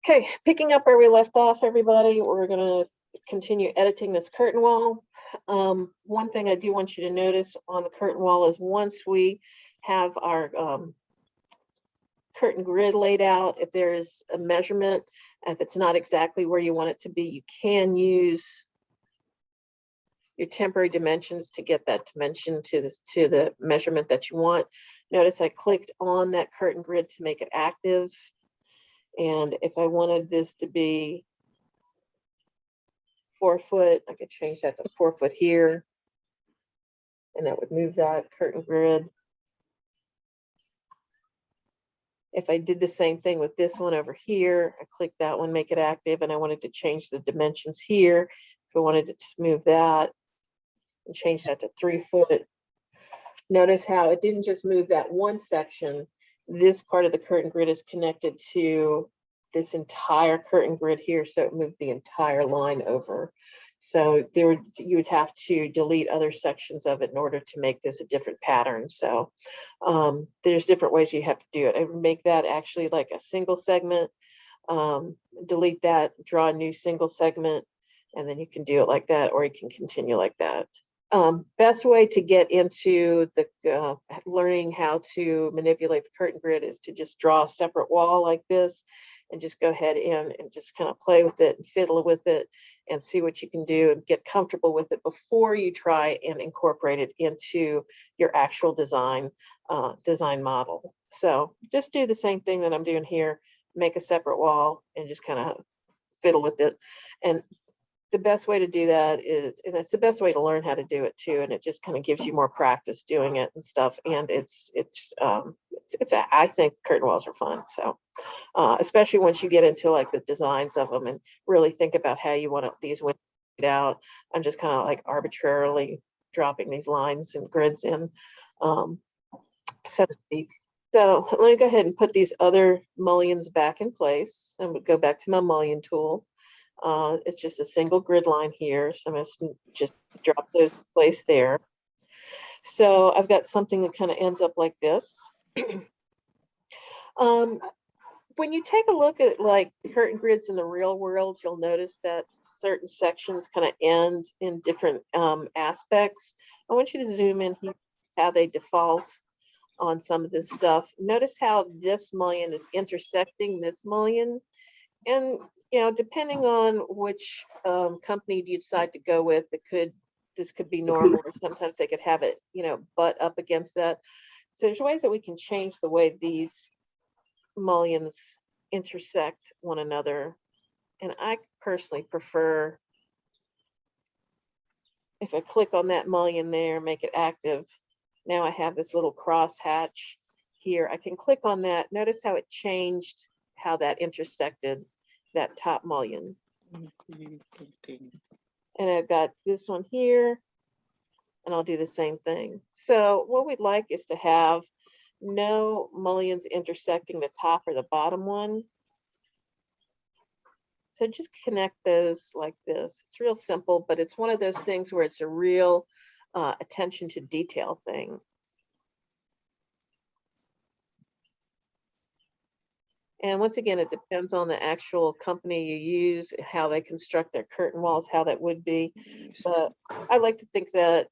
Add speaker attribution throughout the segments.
Speaker 1: Okay, picking up where we left off, everybody, we're going to continue editing this curtain wall. One thing I do want you to notice on the curtain wall is once we have our curtain grid laid out, if there's a measurement, if it's not exactly where you want it to be, you can use your temporary dimensions to get that dimension to the measurement that you want. Notice I clicked on that curtain grid to make it active. And if I wanted this to be 4 foot, I could change that to 4 foot here. And that would move that curtain grid. If I did the same thing with this one over here, I click that one, make it active, and I wanted to change the dimensions here. If I wanted to move that and change that to 3 foot. Notice how it didn't just move that one section. This part of the curtain grid is connected to this entire curtain grid here, so it moved the entire line over. So you would have to delete other sections of it in order to make this a different pattern. So there's different ways you have to do it. I would make that actually like a single segment, delete that, draw a new single segment, and then you can do it like that, or you can continue like that. Best way to get into the learning how to manipulate the curtain grid is to just draw a separate wall like this and just go ahead and just kind of play with it and fiddle with it and see what you can do and get comfortable with it before you try and incorporate it into your actual design model. So just do the same thing that I'm doing here, make a separate wall and just kind of fiddle with it. And the best way to do that is, and it's the best way to learn how to do it too, and it just kind of gives you more practice doing it and stuff. And I think curtain walls are fun. So especially once you get into like the designs of them and really think about how you want these windows laid out. I'm just kind of like arbitrarily dropping these lines and grids in, so to speak. So let me go ahead and put these other mullions back in place, and we'll go back to my mullion tool. It's just a single grid line here, so I'm going to just drop those in place there. So I've got something that kind of ends up like this. When you take a look at like curtain grids in the real world, you'll notice that certain sections kind of end in different aspects. I want you to zoom in here, how they default on some of this stuff. Notice how this mullion is intersecting this mullion. And you know, depending on which company you decide to go with, this could be normal, or sometimes they could have it, you know, butt up against that. So there's ways that we can change the way these mullions intersect one another. And I personally prefer, if I click on that mullion there, make it active, now I have this little cross hatch here. I can click on that. Notice how it changed how that intersected that top mullion. And I've got this one here, and I'll do the same thing. So what we'd like is to have no mullions intersecting the top or the bottom one. So just connect those like this. It's real simple, but it's one of those things where it's a real attention to detail thing. And once again, it depends on the actual company you use, how they construct their curtain walls, how that would be. But I like to think that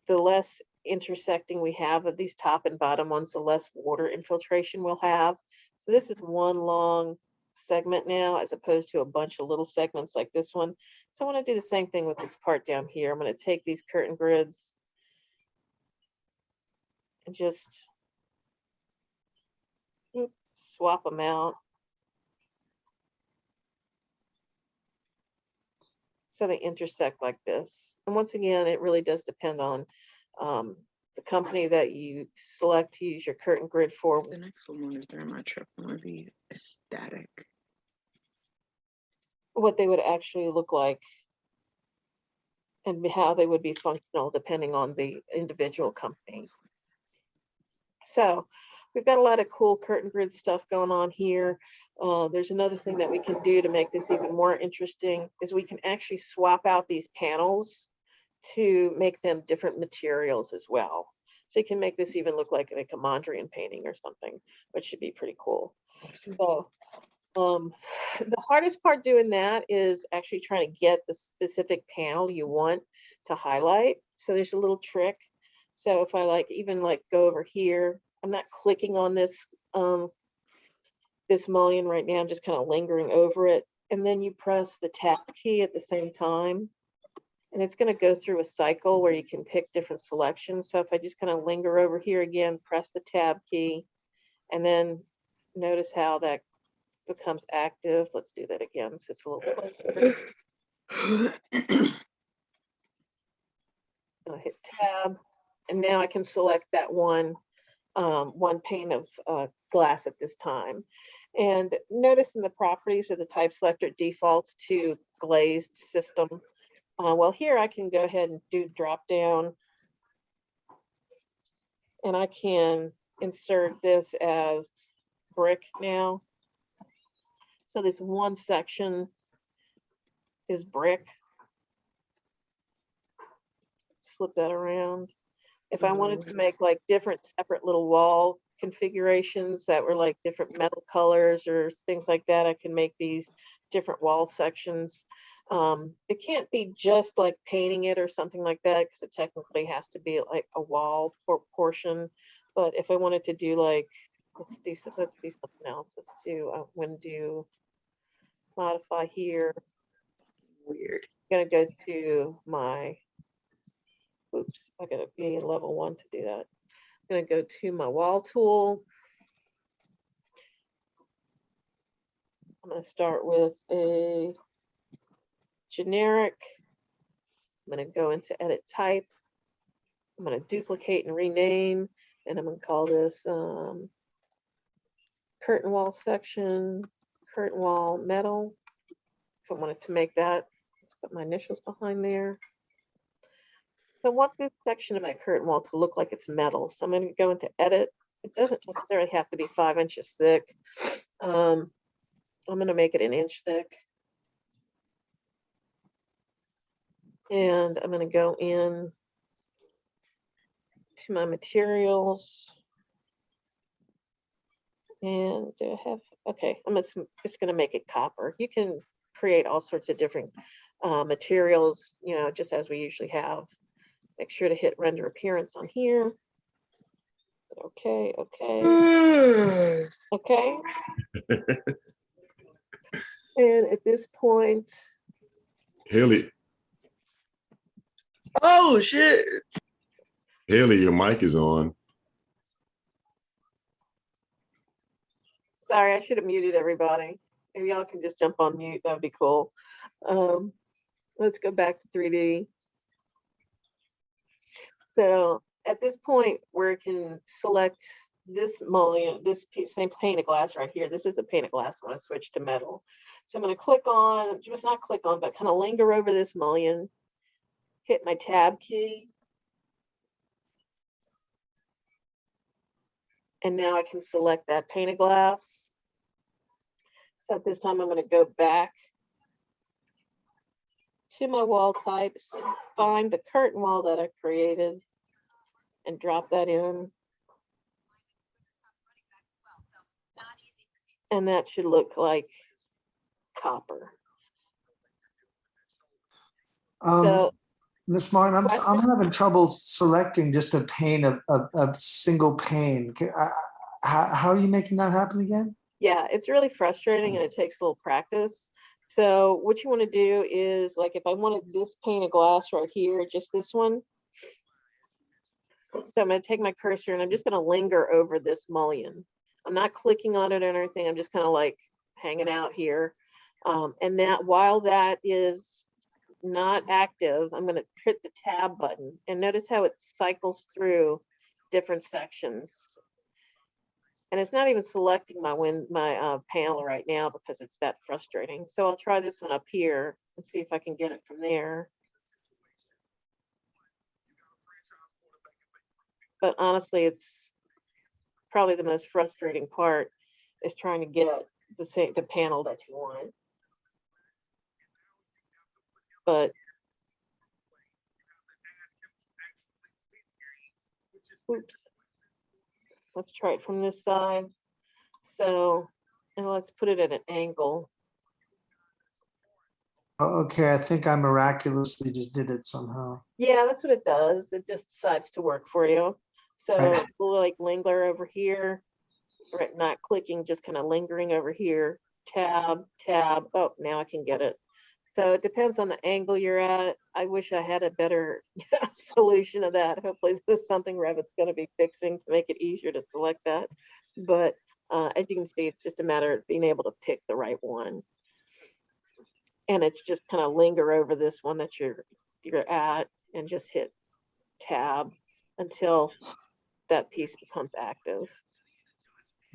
Speaker 1: the less intersecting we have of these top and bottom ones, the less water infiltration we'll have. So this is one long segment now, as opposed to a bunch of little segments like this one. So I want to do the same thing with this part down here. I'm going to take these curtain grids and just swap them out so they intersect like this. And once again, it really does depend on the company that you select to use your curtain grid for.
Speaker 2: The next one is very much going to be aesthetic.
Speaker 1: What they would actually look like and how they would be functional depending on the individual company. So we've got a lot of cool curtain grid stuff going on here. There's another thing that we can do to make this even more interesting is we can actually swap out these panels to make them different materials as well. So you can make this even look like a Mondrian painting or something, which should be pretty cool. So The hardest part doing that is actually trying to get the specific panel you want to highlight. So there's a little trick. So if I even go over here, I'm not clicking on this mullion right now. I'm just kind of lingering over it. And then you press the tab key at the same time. And it's going to go through a cycle where you can pick different selections. So if I just kind of linger over here again, press the tab key, and then notice how that becomes active. Let's do that again so it's a little closer. I'll hit tab, and now I can select that one pane of glass at this time. And notice in the properties of the type selector, it defaults to glazed system. Well, here I can go ahead and do drop down, and I can insert this as brick now. So this one section is brick. Let's flip that around. If I wanted to make different separate little wall configurations that were different metal colors or things like that, I can make these different wall sections. It can't be just painting it or something like that, because it technically has to be a wall portion. But if I wanted to do let's do something else. Let's do I'm going to do modify here. Weird. I'm going to go to my, oops, I got to be level 1 to do that. I'm going to go to my wall tool. I'm going to start with a generic. I'm going to go into edit type. I'm going to duplicate and rename, and I'm going to call this curtain wall section, curtain wall metal. If I wanted to make that, let's put my initials behind there. So I want this section of my curtain wall to look like it's metal. So I'm going to go into edit. It doesn't necessarily have to be 5 inches thick. I'm going to make it 1 inch thick. And I'm going to go in to my materials. And do I have, okay, I'm just going to make it copper. You can create all sorts of different materials, just as we usually have. Make sure to hit render appearance on here. Okay, okay, okay. And at this point,
Speaker 3: Haley.
Speaker 2: Oh shit.
Speaker 3: Haley, your mic is on.
Speaker 1: sorry, I should have muted everybody. Maybe y'all can just jump on mute. That would be cool. Let's go back to 3D. So at this point, where it can select this mullion, this piece, same pane of glass right here. This is a pane of glass. I want to switch to metal. So I'm going to click on, just not click on, but kind of linger over this mullion, hit my tab key. And now I can select that pane of glass. So at this time, I'm going to go back to my wall types, find the curtain wall that I created, and drop that in. And that should look like copper. So,
Speaker 4: Miss Martin, I'm having trouble selecting just a pane of a single pane. How are you making that happen again?
Speaker 1: yeah, it's really frustrating and it takes a little practice. So what you want to do is, if I wanted this pane of glass right here, just this one. So I'm going to take my cursor and I'm just going to linger over this mullion. I'm not clicking on it or anything. I'm just kind of hanging out here. And that while that is not active, I'm going to hit the tab button and notice how it cycles through different sections. And it's not even selecting my panel right now because it's that frustrating. So I'll try this one up here and see if I can get it from there. But honestly, it's probably the most frustrating part is trying to get the panel that you want. But oops, let's try it from this side. So And let's put it at an angle.
Speaker 4: Oh, okay, I think I miraculously just did it somehow.
Speaker 1: Yeah, that's what it does. It just decides to work for you. So
Speaker 4: Right.
Speaker 1: we'll like linger over here, right? Not clicking, just kind of lingering over here. Tab, tab. Oh, now I can get it. So it depends on the angle you're at. I wish I had a better solution of that. Hopefully this is something Revit's going to be fixing to make it easier to select that. But as you can see, it's just a matter of being able to pick the right one. And it's just kind of linger over this one that you're at and just hit tab until that piece becomes active.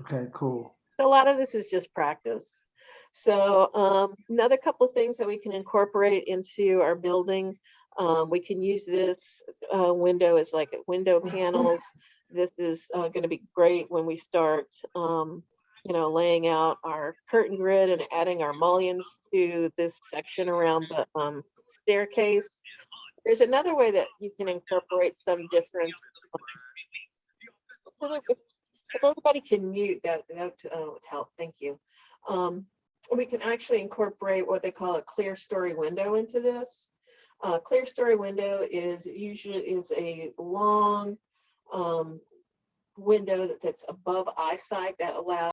Speaker 4: Okay, cool.
Speaker 1: So a lot of this is just practice. So another couple of things that we can incorporate into our building. We can use this window as like window panels. This is going to be great when we start, laying out our curtain grid and adding our mullions to this section around the staircase. There's another way that you can incorporate some different. If everybody can mute, that would help. Thank you. We can actually incorporate what they call a clear story window into this. Clear story window is usually a long window that's above eyesight that allows